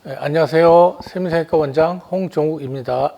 네, 안녕하세요. 세미생기과 원장 홍종욱입니다.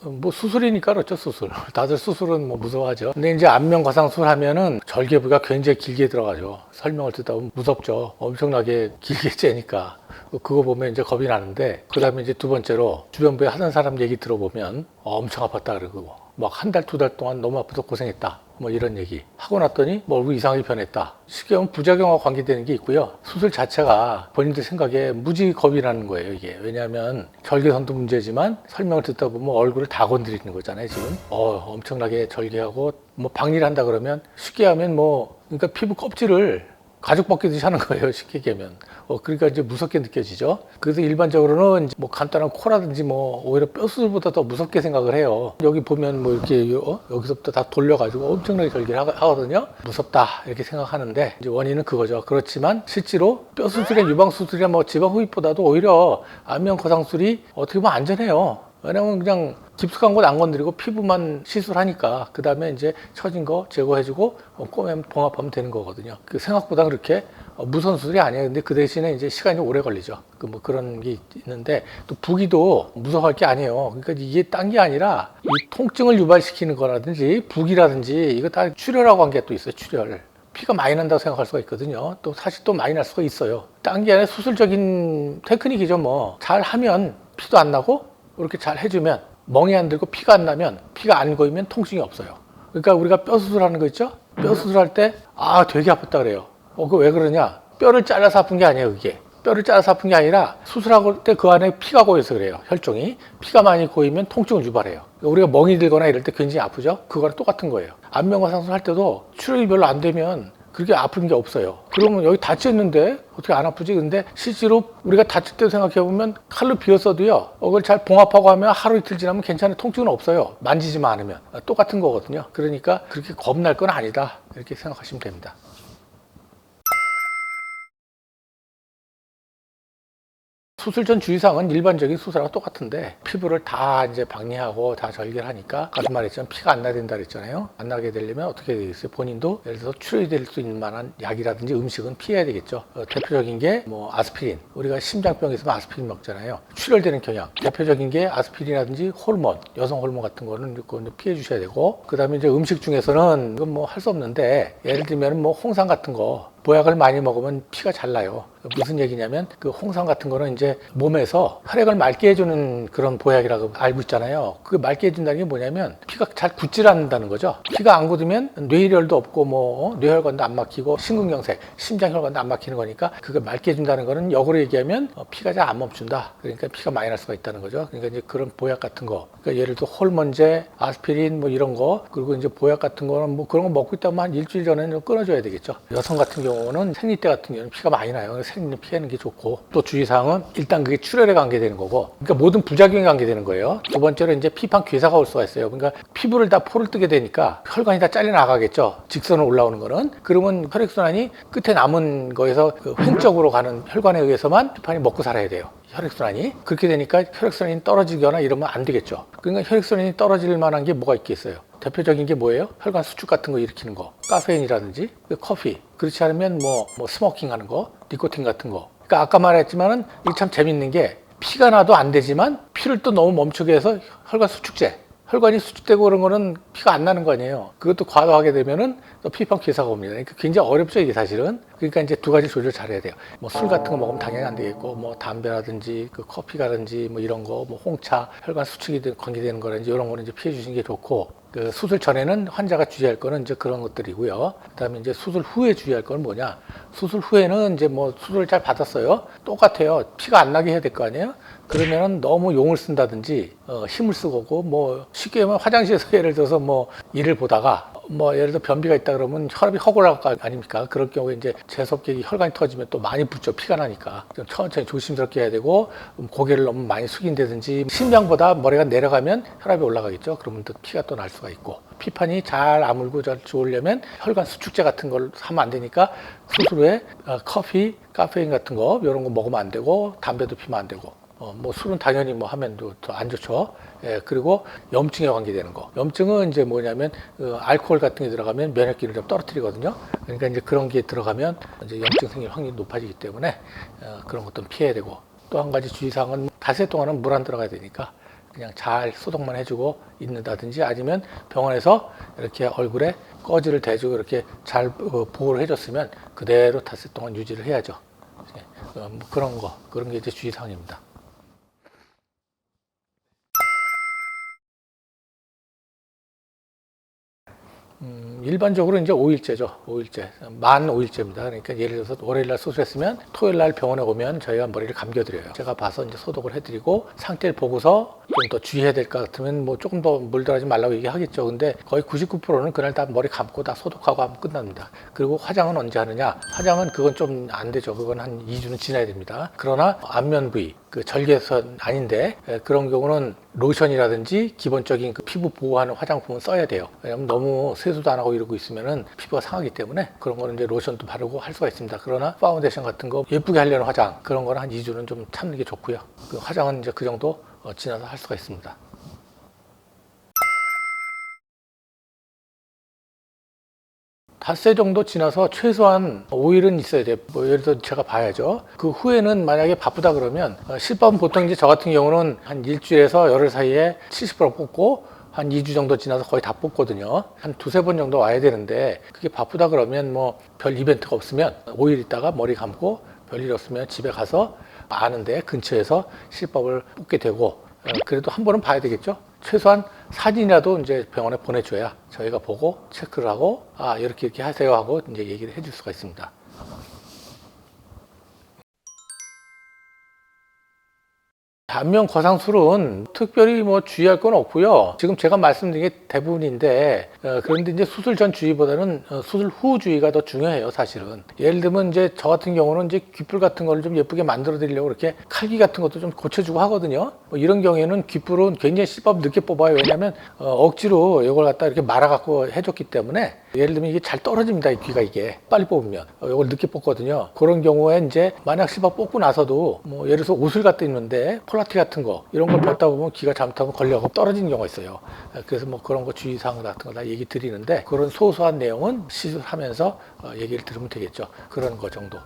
뭐 수술이니까 그렇죠, 수술. 다들 수술은 뭐 무서워하죠. 근데 이제 안면 과상술 하면은 절개부가 굉장히 길게 들어가죠. 설명을 듣다 보면 무섭죠. 엄청나게 길게 째니까. 그거 보면 이제 겁이 나는데, 그 다음에 이제 두 번째로 주변부에 하는 사람 얘기 들어보면 엄청 아팠다 그러고, 막 한 달, 두 달 동안 너무 아파서 고생했다. 뭐 이런 얘기 하고 났더니 뭐 얼굴 이상하게 변했다. 쉽게 하면 부작용과 관계되는 게 있고요. 수술 자체가 본인들 생각에 무지 겁이 나는 거예요, 이게. 왜냐하면 절개선도 문제지만 설명을 듣다 보면 얼굴을 다 건드리는 거잖아요, 지금. 엄청나게 절개하고 뭐 박리를 한다 그러면 쉽게 하면 뭐 그러니까 피부 껍질을 가죽 벗기듯이 하는 거예요, 쉽게 얘기하면. 그러니까 이제 무섭게 느껴지죠. 그래서 일반적으로는 이제 뭐 간단한 코라든지 뭐 오히려 뼈 수술보다 더 무섭게 생각을 해요. 여기 보면 뭐 이렇게 여기서부터 다 돌려가지고 엄청나게 절개를 하거든요. 무섭다 이렇게 생각하는데 이제 원인은 그거죠. 그렇지만 실제로 뼈 수술이나 유방 수술이나 뭐 지방 흡입보다도 오히려 안면 거상술이 어떻게 보면 안전해요. 왜냐면 그냥 깊숙한 곳 안 건드리고 피부만 시술하니까 그 다음에 이제 처진 거 제거해주고 꼬매면 봉합하면 되는 거거든요. 그 생각보다 그렇게 무서운 수술이 아니에요. 근데 그 대신에 이제 시간이 오래 걸리죠. 뭐 그런 게 있는데 또 부기도 무서워할 게 아니에요. 그러니까 이게 딴 게 아니라 이 통증을 유발시키는 거라든지 부기라든지 이거 다 출혈하고 한 게 또 있어요. 출혈. 피가 많이 난다고 생각할 수가 있거든요. 또 사실 또 많이 날 수가 있어요. 딴 게 아니라 수술적인 테크닉이죠. 뭐 잘 하면 피도 안 나고 이렇게 잘 해주면 멍이 안 들고 피가 안 나면 피가 안 고이면 통증이 없어요. 그러니까 우리가 뼈 수술하는 거 있죠? 뼈 수술할 때 되게 아팠다 그래요. 그거 왜 그러냐? 뼈를 잘라서 아픈 게 아니에요, 그게. 뼈를 잘라서 아픈 게 아니라 수술하고 때 그 안에 피가 고여서 그래요. 혈종이. 피가 많이 고이면 통증을 유발해요. 그러니까 우리가 멍이 들거나 이럴 때 굉장히 아프죠? 그거랑 똑같은 거예요. 안면과상술 할 때도 출혈이 별로 안 되면 그렇게 아픈 게 없어요. 그러면 여기 다쳤는데 어떻게 안 아프지? 근데 실제로 우리가 다칠 때 생각해보면 칼로 비었어도요. 그걸 잘 봉합하고 하면 하루 이틀 지나면 괜찮은 통증은 없어요. 만지지만 않으면. 똑같은 거거든요. 그러니까 그렇게 겁날 건 아니다. 이렇게 생각하시면 됩니다. 수술 전 주의사항은 일반적인 수술하고 똑같은데 피부를 다 이제 박리하고 다 절개를 하니까 아까 말했지만 피가 안 나야 된다 그랬잖아요. 안 나게 되려면 어떻게 되겠어요? 본인도 예를 들어서 출혈이 될 수 있는 만한 약이라든지 음식은 피해야 되겠죠. 대표적인 게 뭐 아스피린. 우리가 심장병 있으면 아스피린 먹잖아요. 출혈되는 경향. 대표적인 게 아스피린이라든지 호르몬, 여성 호르몬 같은 거는 그건 피해 주셔야 되고 그다음에 이제 음식 중에서는 이건 뭐 할 수 없는데 예를 들면 뭐 홍삼 같은 거 보약을 많이 먹으면 피가 잘 나요. 무슨 얘기냐면 그 홍삼 같은 거는 이제 몸에서 혈액을 맑게 해주는 그런 보약이라고 알고 있잖아요. 그 맑게 해준다는 게 뭐냐면 피가 잘 굳질 않는다는 거죠. 피가 안 굳으면 뇌혈도 없고 뭐 뇌혈관도 안 막히고 심근경색, 심장혈관도 안 막히는 거니까 그걸 맑게 해준다는 거는 역으로 얘기하면 피가 잘 안 멈춘다. 그러니까 피가 많이 날 수가 있다는 거죠. 그러니까 이제 그런 보약 같은 거, 그러니까 예를 들어 호르몬제, 아스피린 뭐 이런 거 그리고 이제 보약 같은 거는 뭐 그런 거 먹고 있다면 한 일주일 전에는 끊어줘야 되겠죠. 여성 같은 경우는 생리 때 같은 경우는 피가 많이 나요. 생리는 피하는 게 좋고 또 주의사항은 일단 그게 출혈에 관계되는 거고 그러니까 모든 부작용에 관계되는 거예요. 두 번째로 이제 피판 괴사가 올 수가 있어요. 그러니까 피부를 다 포를 뜨게 되니까 혈관이 다 잘려 나가겠죠. 직선으로 올라오는 거는 그러면 혈액순환이 끝에 남은 거에서 그 횡적으로 가는 혈관에 의해서만 피판이 먹고 살아야 돼요. 혈액순환이 그렇게 되니까 혈액순환이 떨어지거나 이러면 안 되겠죠. 그러니까 혈액순환이 떨어질 만한 게 뭐가 있겠어요? 대표적인 게 뭐예요? 혈관 수축 같은 거 일으키는 거, 카페인이라든지 커피. 그렇지 않으면 뭐 스모킹 하는 거, 니코틴 같은 거. 그러니까 아까 말했지만은 이게 참 재밌는 게 피가 나도 안 되지만 피를 또 너무 멈추게 해서 혈관 수축제. 혈관이 수축되고 그런 거는 피가 안 나는 거 아니에요. 그것도 과도하게 되면은 또 피판 괴사가 옵니다. 그러니까 굉장히 어렵죠, 이게 사실은. 그러니까 이제 두 가지 조절 잘해야 돼요. 뭐 술 같은 거 먹으면 당연히 안 되겠고, 뭐 담배라든지 그 커피라든지 뭐 이런 거, 뭐 홍차, 혈관 수축이 관계되는 거라든지 이런 거는 이제 피해 주시는 게 좋고, 그 수술 전에는 환자가 주의할 거는 이제 그런 것들이고요. 그다음에 이제 수술 후에 주의할 건 뭐냐? 수술 후에는 이제 뭐 수술을 잘 받았어요. 똑같아요. 피가 안 나게 해야 될 거 아니에요? 그러면은 너무 용을 쓴다든지 힘을 쓰고 뭐 쉽게 하면 화장실에서 예를 들어서 뭐 일을 보다가 뭐 예를 들어 변비가 있다 그러면 혈압이 확 올라갈 거 아닙니까? 그럴 경우에 이제 재수없게 혈관이 터지면 또 많이 붓죠. 피가 나니까. 좀 천천히 조심스럽게 해야 되고 고개를 너무 많이 숙인다든지 심장보다 머리가 내려가면 혈압이 올라가겠죠. 그러면 또 피가 또 날 수가 있고 피판이 잘 아물고 잘 좋으려면 혈관 수축제 같은 걸 하면 안 되니까 수술 후에 커피, 카페인 같은 거 이런 거 먹으면 안 되고 담배도 피면 안 되고 뭐 술은 당연히 뭐 하면 더 안 좋죠. 예, 그리고 염증에 관계되는 거. 염증은 이제 뭐냐면 알코올 같은 게 들어가면 면역기를 좀 떨어뜨리거든요. 그러니까 이제 그런 게 들어가면 이제 염증 생길 확률이 높아지기 때문에 그런 것도 피해야 되고 또 한 가지 주의사항은 닷새 동안은 물 안 들어가야 되니까 그냥 잘 소독만 해주고 있는다든지 아니면 병원에서 이렇게 얼굴에 꺼지를 대주고 이렇게 잘 보호를 해줬으면 그대로 닷새 동안 유지를 해야죠. 뭐 그런 게 이제 주의사항입니다. 일반적으로 이제 5일째죠. 5일째. 만 5일째입니다. 그러니까 예를 들어서 월요일날 수술했으면 토요일날 병원에 오면 저희가 머리를 감겨드려요. 제가 봐서 이제 소독을 해드리고 상태를 보고서 좀 더 주의해야 될 것 같으면 뭐 조금 더 물들어가지 말라고 얘기하겠죠. 근데 거의 99%는 그날 다 머리 감고 다 소독하고 하면 끝납니다. 그리고 화장은 언제 하느냐? 화장은 그건 좀 안 되죠. 그건 한 2주는 지나야 됩니다. 그러나 안면 부위, 그 절개선 아닌데 그런 경우는 로션이라든지 기본적인 그 피부 보호하는 화장품은 써야 돼요. 왜냐하면 너무 세수도 안 하고 이러고 있으면은 피부가 상하기 때문에 그런 거는 이제 로션도 바르고 할 수가 있습니다. 그러나 파운데이션 같은 거 예쁘게 하려는 화장 그런 거는 한 2주는 좀 참는 게 좋고요. 그 화장은 이제 그 정도 지나서 할 수가 있습니다. 닷새 정도 지나서 최소한 5일은 있어야 돼요. 뭐 예를 들어 제가 봐야죠. 그 후에는 만약에 바쁘다 그러면 실밥은 보통 이제 저 같은 경우는 한 일주일에서 열흘 사이에 70% 뽑고 한 2주 정도 지나서 거의 다 뽑거든요. 한 두세 번 정도 와야 되는데 그게 바쁘다 그러면 뭐 별 이벤트가 없으면 5일 있다가 머리 감고 별일 없으면 집에 가서 아는데 근처에서 실밥을 뽑게 되고 그래도 한 번은 봐야 되겠죠. 최소한 사진이라도 이제 병원에 보내줘야 저희가 보고 체크를 하고 이렇게 하세요 하고 이제 얘기를 해줄 수가 있습니다. 안면 거상술은 특별히 뭐 주의할 건 없고요. 지금 제가 말씀드린 게 대부분인데 그런데 이제 수술 전 주의보다는 수술 후 주의가 더 중요해요, 사실은. 예를 들면 이제 저 같은 경우는 이제 귓불 같은 거를 좀 예쁘게 만들어 드리려고 이렇게 칼기 같은 것도 좀 고쳐주고 하거든요. 뭐 이런 경우에는 귓불은 굉장히 실밥 늦게 뽑아요. 왜냐하면 억지로 이걸 갖다 이렇게 말아갖고 해줬기 때문에 예를 들면 이게 잘 떨어집니다. 이 귀가 이게 빨리 뽑으면 이걸 늦게 뽑거든요. 그런 경우에 이제 만약 실밥 뽑고 나서도 뭐 예를 들어서 옷을 갖다 입는데 폴라티 같은 거 이런 걸 벗다 보면 귀가 잘못하면 걸려서 떨어지는 경우가 있어요. 그래서 뭐 그런 거 주의사항 같은 거 다 얘기 드리는데 그런 소소한 내용은 시술하면서 얘기를 들으면 되겠죠. 그런 거 정도.